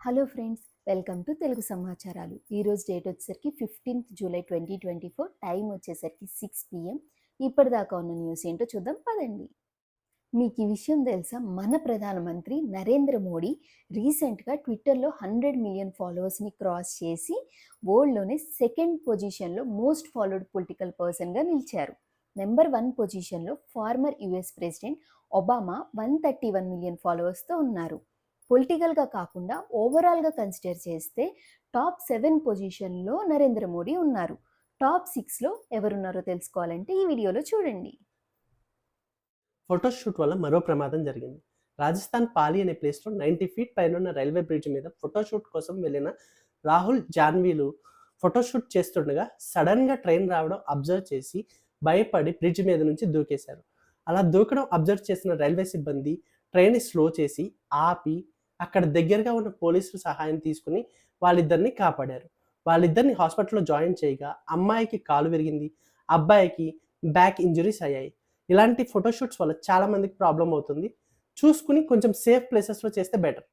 Hello friends, welcome to Telugu సమాచారాలు. ఈరోజు date వచ్చేసరికి 15th జూలై 2024. టైం వచ్చేసరికి 6 PM. ఇప్పటిదాకా ఉన్న న్యూస్ ఏంటో చూద్దాం పదండి. మీకు ఈ విషయం తెలుసా? మన ప్రధానమంత్రి నరేంద్ర మోడీ రీసెంట్గా ట్విట్టర్లో 100 మిలియన్ ఫాలోవర్స్ని క్రాస్ చేసి వరల్డ్లోనే సెకండ్ పొజిషన్లో మోస్ట్ ఫాలోడ్ పొలిటికల్ పర్సన్గా నిలిచారు. నెంబర్ 1 పొజిషన్లో former US president Obama 131 million ఫాలోవర్స్తో ఉన్నారు. పొలిటికల్గా కాకుండా ఓవరాల్గా కన్సిడర్ చేస్తే టాప్ 7 పొజిషన్లో నరేంద్ర మోడీ ఉన్నారు. టాప్ 6లో ఎవరున్నారో తెలుసుకోవాలంటే ఈ వీడియోలో చూడండి. ఫోటోషూట్ వల్ల మరో ప్రమాదం జరిగింది. రాజస్థాన్ పాలి అనే ప్లేస్లో 90 ఫీట్ పైన ఉన్న రైల్వే బ్రిడ్జ్ మీద ఫోటోషూట్ కోసం వెళ్ళిన రాహుల్ జాన్వీలు ఫోటోషూట్ చేస్తుండగా సడన్గా ట్రైన్ రావడం అబ్జర్వ్ చేసి భయపడి బ్రిడ్జ్ మీద నుంచి దూకేశారు. అలా దూకడం అబ్జర్వ్ చేసిన రైల్వే సిబ్బంది ట్రైన్ స్లో చేసి ఆపి అక్కడ దగ్గరగా ఉన్న పోలీసుల సహాయం తీసుకుని వాళ్ళిద్దరిని కాపాడారు. వాళ్ళిద్దరిని హాస్పిటల్లో జాయిన్ చేయగా అమ్మాయికి కాలు విరిగింది, అబ్బాయికి బ్యాక్ ఇంజరీస్ అయ్యాయి. ఇలాంటి ఫోటోషూట్స్ వల్ల చాలా మందికి ప్రాబ్లం అవుతుంది. చూసుకుని కొంచెం సేఫ్ ప్లేసెస్లో చేస్తే బెటర్.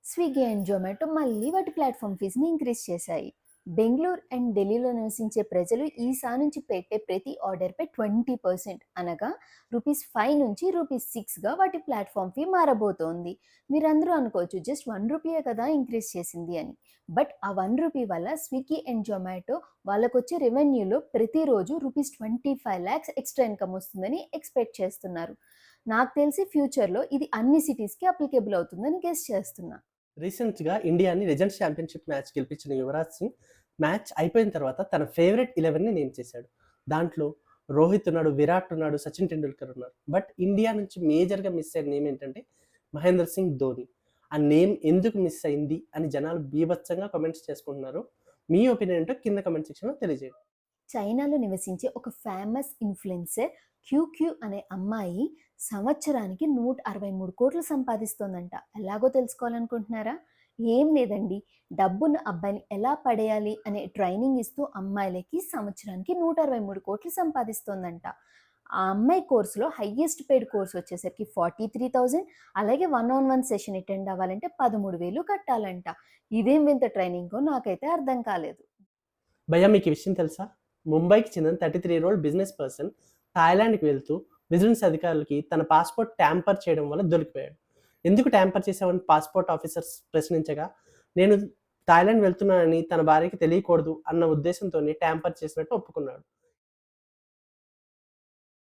స్విగ్గీ అండ్ జొమాటో మళ్ళీ వాటి ప్లాట్ఫామ్ ఫీజుని ఇంక్రీజ్ చేశాయి. బెంగళూరు అండ్ ఢిల్లీలో నివసించే ప్రజలు ఈసా నుంచి పెట్టే ప్రతి ఆర్డర్పై 20% అనగా రూపీస్ 5 నుంచి రూపీస్ 6గా వాటి ప్లాట్ఫామ్ ఫీ మారబోతోంది. మీరందరూ అనుకోవచ్చు జస్ట్ 1 రూపీయే కదా ఇంక్రీజ్ చేసింది అని. బట్ ఆ 1 రూపీ వల్ల స్విగ్గీ అండ్ జొమాటో వాళ్ళకొచ్చే రెవెన్యూలో ప్రతిరోజు రూపీస్ 25 lakhs ఎక్స్ట్రా ఇన్కమ్ వస్తుందని ఎక్స్పెక్ట్ చేస్తున్నారు. నాకు తెలిసి ఫ్యూచర్లో ఇది అన్ని సిటీస్కి అప్లికేబుల్ అవుతుందని గెస్ చేస్తున్నా. రీసెంట్గా ఇండియాని లెజెండ్స్ ఛాంపియన్షిప్ మ్యాచ్ గెలిపించిన యువరాజ్ సింగ్ మ్యాచ్ అయిపోయిన తర్వాత తన ఫేవరెట్ 11ని నేమ్ చేశాడు. దాంట్లో రోహిత్ ఉన్నాడు, విరాట్ ఉన్నాడు, సచిన్ టెండూల్కర్ ఉన్నారు. బట్ ఇండియా నుంచి మేజర్గా మిస్ అయిన నేమ్ ఏంటంటే మహేంద్ర సింగ్ ధోని. ఆ నేమ్ ఎందుకు మిస్ అయింది అని జనాలు బీభత్సంగా కామెంట్స్ చేసుకుంటున్నారు. మీ ఒపీనియన్ ఏంటో కింద కామెంట్ సెక్షన్లో తెలియజేయండి. చైనాలో నివసించే ఒక ఫేమస్ ఇన్ఫ్లుయెన్సర్ క్యూక్యూ అనే అమ్మాయి సంవత్సరానికి 163 కోట్లు సంపాదిస్తోందంట. ఎలాగో తెలుసుకోవాలనుకుంటున్నారా? ఏం లేదండి, డబ్బున్న అబ్బాయిని ఎలా పడేయాలి అనే ట్రైనింగ్ ఇస్తూ అమ్మాయిలకి సంవత్సరానికి 163 కోట్లు సంపాదిస్తోందంట. ఆ అమ్మాయి కోర్సులో హయ్యెస్ట్ పెయిడ్ కోర్స్ వచ్చేసరికి 43,000, అలాగే 1-on-1 సెషన్ అటెండ్ అవ్వాలంటే 13,000 కట్టాలంట. ఇదేం వింత ట్రైనింగో నాకైతే అర్థం కాలేదు. భయ్యా, మీకు ఈ విషయం తెలుసా? ముంబైకి చెందిన 33-year-old బిజినెస్ పర్సన్ థాయిలాండ్కి వెళ్తూ విజిలెన్స్ అధికారులకి తన పాస్పోర్ట్ ట్యాంపర్ చేయడం వల్ల దొరికిపోయాడు. ఎందుకు ట్యాంపర్ చేసావని పాస్పోర్ట్ ఆఫీసర్స్ ప్రశ్నించగా, నేను థాయిలాండ్ వెళ్తున్నానని తన భార్యకి తెలియకూడదు అన్న ఉద్దేశంతోనే ట్యాంపర్ చేసినట్టు ఒప్పుకున్నాడు.